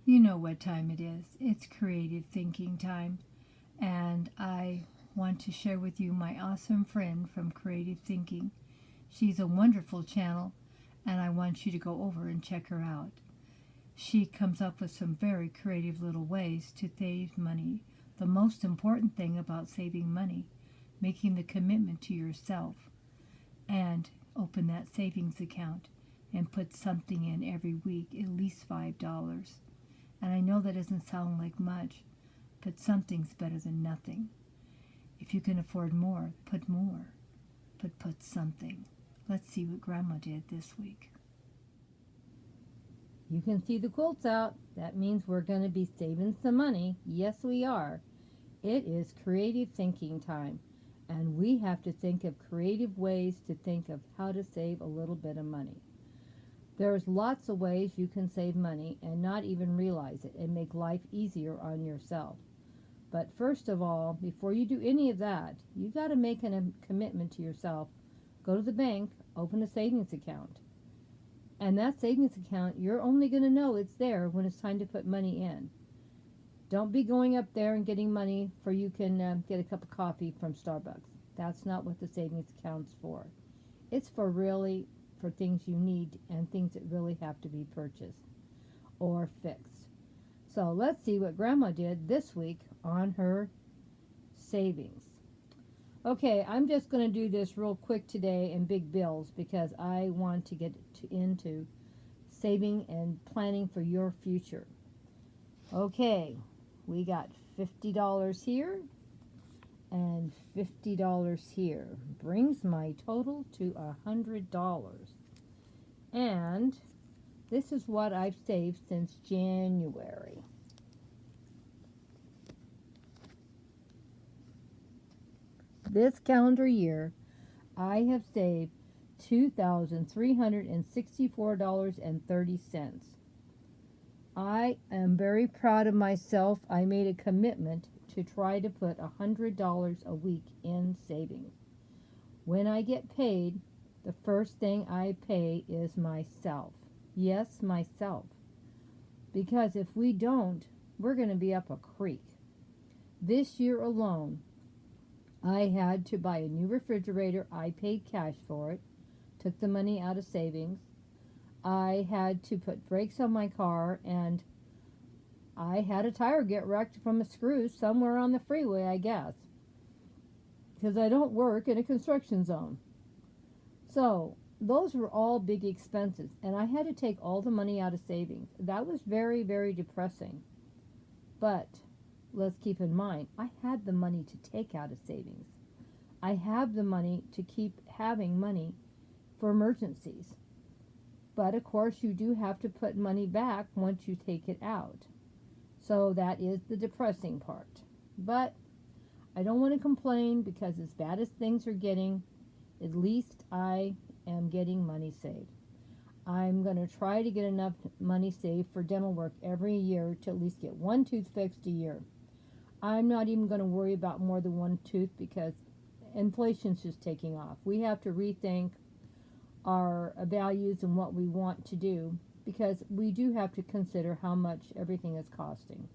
You know what time it is. It's creative thinking time. And I want to share with you my awesome friend from Creative Thinking. She's a wonderful channel, and I want you to go over and check her out. She comes up with some very creative little ways to save money. The most important thing about saving money, making the commitment to yourself, and open that savings account and put something in every week, at least $5. And I know that doesn't sound like much, but something's better than nothing. If you can afford more, but put something. Let's see what Grandma did this week. You can see the quilts out. That means we're going to be saving some money. Yes, we are. It is creative thinking time, and we have to think of creative ways to think of how to save a little bit of money. There's lots of ways you can save money and not even realize it and make life easier on yourself. But first of all, before you do any of that, you got to make a commitment to yourself. Go to the bank, open a savings account. And that savings account, you're only going to know it's there when it's time to put money in. Don't be going up there and getting money for you can get a cup of coffee from Starbucks. That's not what the savings account's for. It's for really for things you need and things that really have to be purchased or fixed. So let's see what Grandma did this week on her savings. Okay, I'm just going to do this real quick today in big bills because I want to get into saving and planning for your future. Okay, we got $50 here and $50 here. Brings my total to $100. And this is what I've saved since January. This calendar year, I have saved $2,364.30. I am very proud of myself. I made a commitment to try to put $100 a week in savings. When I get paid, the first thing I pay is myself. Yes, myself. Because if we don't, we're going to be up a creek. This year alone, I had to buy a new refrigerator. I paid cash for it. Took the money out of savings. I had to put brakes on my car, and I had a tire get wrecked from a screw somewhere on the freeway, I guess, because I don't work in a construction zone. So those were all big expenses, and I had to take all the money out of savings. That was very, very depressing. But let's keep in mind, I had the money to take out of savings. I have the money to keep having money for emergencies. But of course, you do have to put money back once you take it out. So that is the depressing part. But I don't want to complain because as bad as things are getting, at least I am getting money saved. I'm going to try to get enough money saved for dental work every year to at least get one tooth fixed a year. I'm not even going to worry about more than one tooth because inflation's just taking off. We have to rethink our values and what we want to do because we do have to consider how much everything is costing.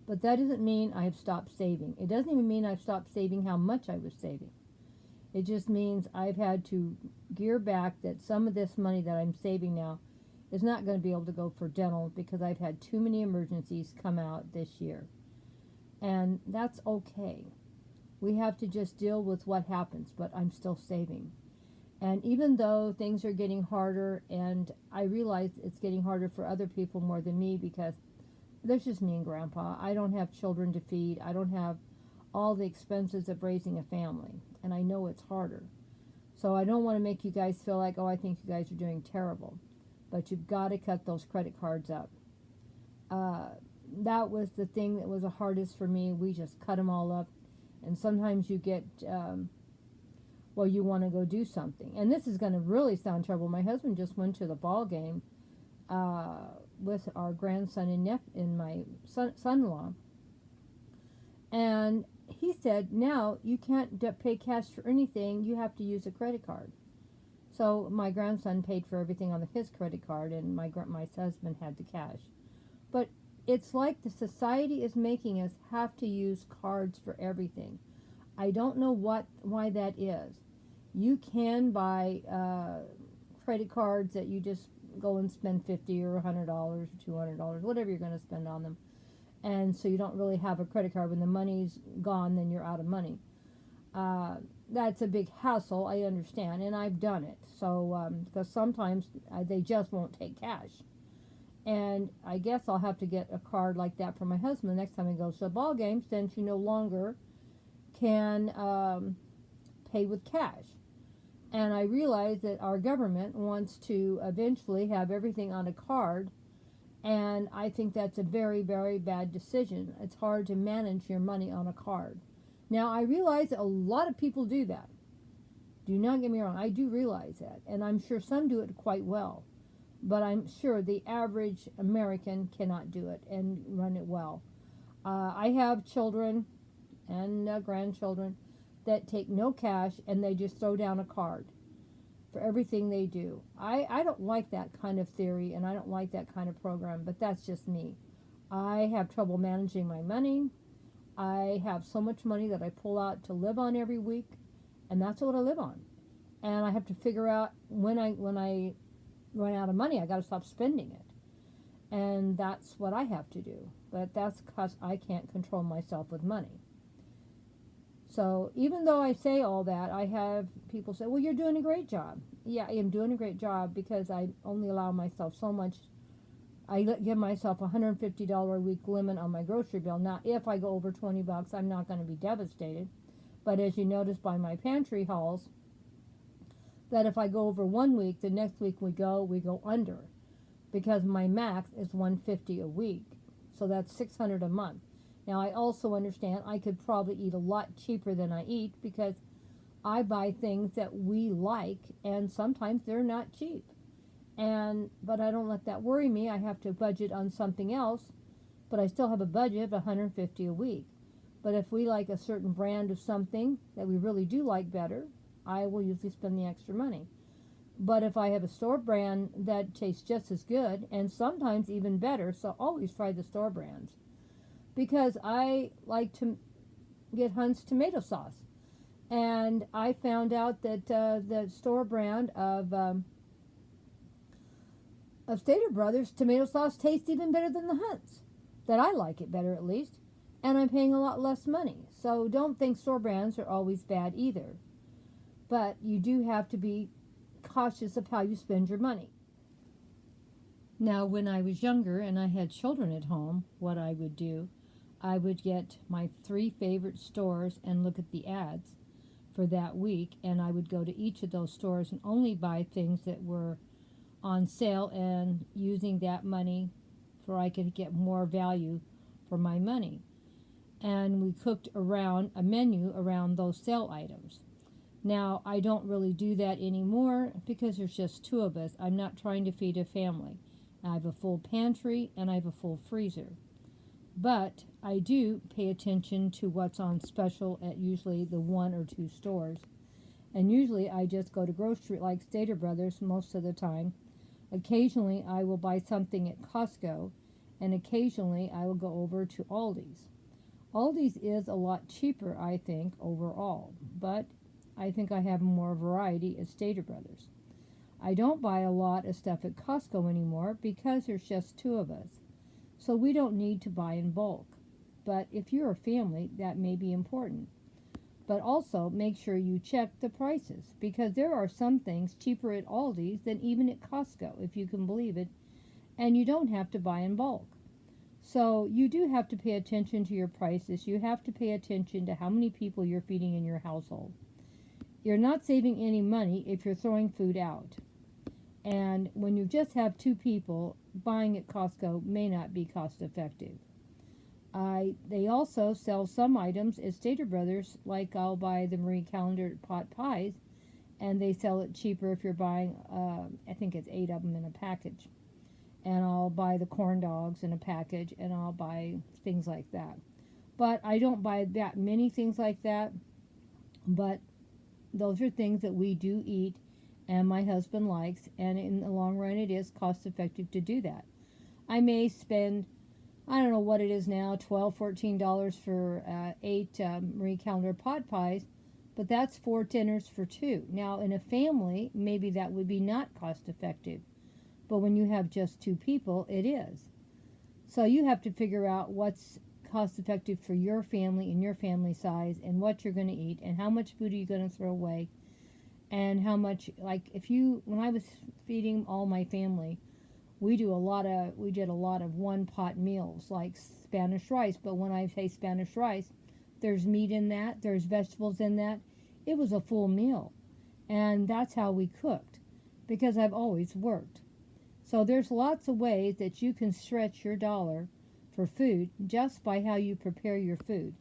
But that doesn't mean I've stopped saving. It doesn't even mean I've stopped saving how much I was saving. It just means I've had to gear back that some of this money that I'm saving now is not going to be able to go for dental because I've had too many emergencies come out this year. And that's okay. We have to just deal with what happens, but I'm still saving. And even though things are getting harder, and I realize it's getting harder for other people more than me because there's just me and Grandpa. I don't have children to feed. I don't have all the expenses of raising a family. And I know it's harder. So I don't want to make you guys feel like, oh, I think you guys are doing terrible. But you've got to cut those credit cards up. That was the thing that was the hardest for me. We just cut them all up. And sometimes you get, well, you want to go do something. And this is going to really sound terrible. My husband just went to the ball game with our grandson and my son-in-law. And he said, now you can't pay cash for anything. You have to use a credit card. So my grandson paid for everything on his credit card, and my husband had the cash. But it's like the society is making us have to use cards for everything. I don't know why that is. You can buy credit cards that you just go and spend $50 or $100 or $200, whatever you're going to spend on them, and so you don't really have a credit card. When the money's gone, then you're out of money. That's a big hassle, I understand, and I've done it. So because sometimes they just won't take cash, and I guess I'll have to get a card like that for my husband the next time he goes to a ball game, since you no longer can pay with cash. And I realize that our government wants to eventually have everything on a card, and I think that's a very, very bad decision. It's hard to manage your money on a card. Now, I realize that a lot of people do that. Do not get me wrong, I do realize that, and I'm sure some do it quite well. But I'm sure the average American cannot do it and run it well. I have children and grandchildren that take no cash and they just throw down a card for everything they do. I don't like that kind of theory, and I don't like that kind of program, but that's just me. I have trouble managing my money. I have so much money that I pull out to live on every week, and that's what I live on. And I have to figure out when I run out of money, I got to stop spending it. And that's what I have to do. But that's because I can't control myself with money. So even though I say all that, I have people say, well, you're doing a great job. Yeah, I am doing a great job because I only allow myself so much. I give myself a $150 a week limit on my grocery bill. Now, if I go over $20, I'm not going to be devastated. But as you notice by my pantry hauls, that if I go over 1 week, the next week we go under, because my max is $150 a week. So that's $600 a month. Now, I also understand I could probably eat a lot cheaper than I eat, because I buy things that we like, and sometimes they're not cheap. But I don't let that worry me. I have to budget on something else, but I still have a budget of $150 a week. But if we like a certain brand of something that we really do like better, I will usually spend the extra money. But if I have a store brand that tastes just as good, and sometimes even better, so always try the store brands. Because I like to get Hunt's tomato sauce. And I found out that the store brand of Stater Brothers tomato sauce tastes even better than the Hunt's. That I like it better, at least. And I'm paying a lot less money. So don't think store brands are always bad either. But you do have to be cautious of how you spend your money. Now, when I was younger and I had children at home, what I would do, I would get my 3 favorite stores and look at the ads for that week, and I would go to each of those stores and only buy things that were on sale, and using that money so I could get more value for my money. And we cooked around a menu around those sale items. Now, I don't really do that anymore because there's just 2 of us. I'm not trying to feed a family. I have a full pantry and I have a full freezer. But I do pay attention to what's on special at usually the 1 or 2 stores. And usually I just go to grocery like Stater Brothers most of the time. Occasionally I will buy something at Costco, and occasionally I will go over to Aldi's. Aldi's is a lot cheaper, I think, overall, but I think I have more variety at Stater Brothers. I don't buy a lot of stuff at Costco anymore because there's just 2 of us. So we don't need to buy in bulk. But if you're a family, that may be important. But also make sure you check the prices, because there are some things cheaper at Aldi's than even at Costco, if you can believe it, and you don't have to buy in bulk. So you do have to pay attention to your prices. You have to pay attention to how many people you're feeding in your household. You're not saving any money if you're throwing food out. And when you just have 2 people, buying at Costco may not be cost effective. They also sell some items at Stater Brothers, like I'll buy the Marie Callender pot pies, and they sell it cheaper if you're buying, I think it's 8 of them in a package. And I'll buy the corn dogs in a package, and I'll buy things like that. But I don't buy that many things like that, but those are things that we do eat and my husband likes, and in the long run it is cost effective to do that. I may spend I don't know what it is now, $12, $14 for 8 Marie Calendar pot pies, but that's 4 dinners for 2. Now, in a family, maybe that would be not cost effective, but when you have just 2 people, it is. So you have to figure out what's cost effective for your family and your family size and what you're going to eat and how much food are you going to throw away and how much, like when I was feeding all my family, we did a lot of one pot meals like Spanish rice. But when I say Spanish rice, there's meat in that, there's vegetables in that. It was a full meal, and that's how we cooked because I've always worked. So there's lots of ways that you can stretch your dollar for food just by how you prepare your food.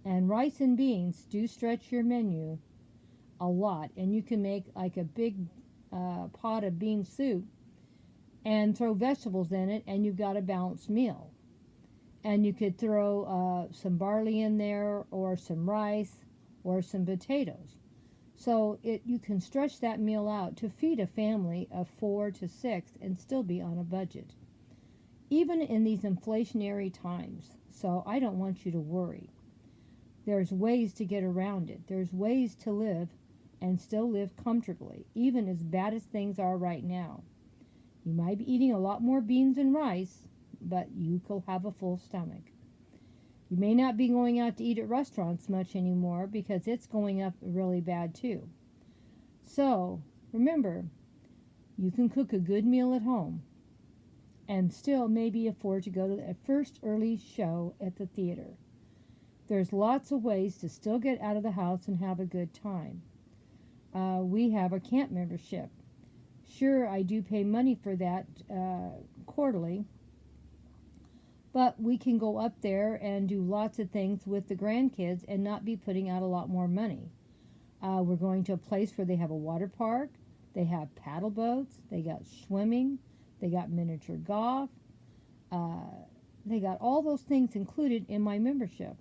And rice and beans do stretch your menu a lot, and you can make like a big pot of bean soup and throw vegetables in it, and you've got a balanced meal. And you could throw some barley in there, or some rice, or some potatoes. So you can stretch that meal out to feed a family of 4 to 6 and still be on a budget, even in these inflationary times. So I don't want you to worry. There's ways to get around it. There's ways to live and still live comfortably, even as bad as things are right now. You might be eating a lot more beans and rice, but you could have a full stomach. You may not be going out to eat at restaurants much anymore because it's going up really bad too. So remember, you can cook a good meal at home and still maybe afford to go to a first early show at the theater. There's lots of ways to still get out of the house and have a good time. We have a camp membership. Sure, I do pay money for that quarterly, but we can go up there and do lots of things with the grandkids and not be putting out a lot more money. We're going to a place where they have a water park, they have paddle boats, they got swimming, they got miniature golf, they got all those things included in my membership.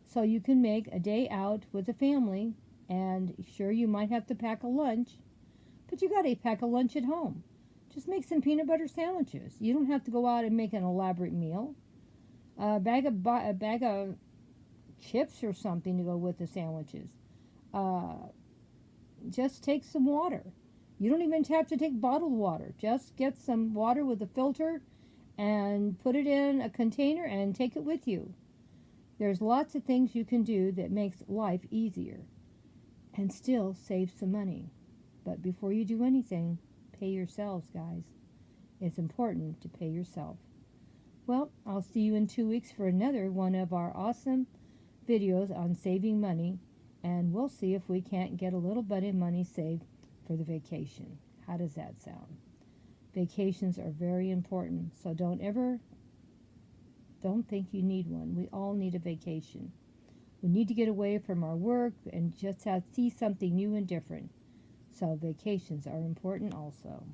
So you can make a day out with the family, and sure, you might have to pack a lunch, but you got to pack a lunch at home. Just make some peanut butter sandwiches. You don't have to go out and make an elaborate meal. A bag of chips or something to go with the sandwiches. Just take some water. You don't even have to take bottled water. Just get some water with a filter and put it in a container and take it with you. There's lots of things you can do that makes life easier and still save some money. But before you do anything, pay yourselves, guys. It's important to pay yourself. Well, I'll see you in 2 weeks for another one of our awesome videos on saving money, and we'll see if we can't get a little bit of money saved for the vacation. How does that sound? Vacations are very important, so don't think you need one. We all need a vacation. We need to get away from our work and just see something new and different. So vacations are important also.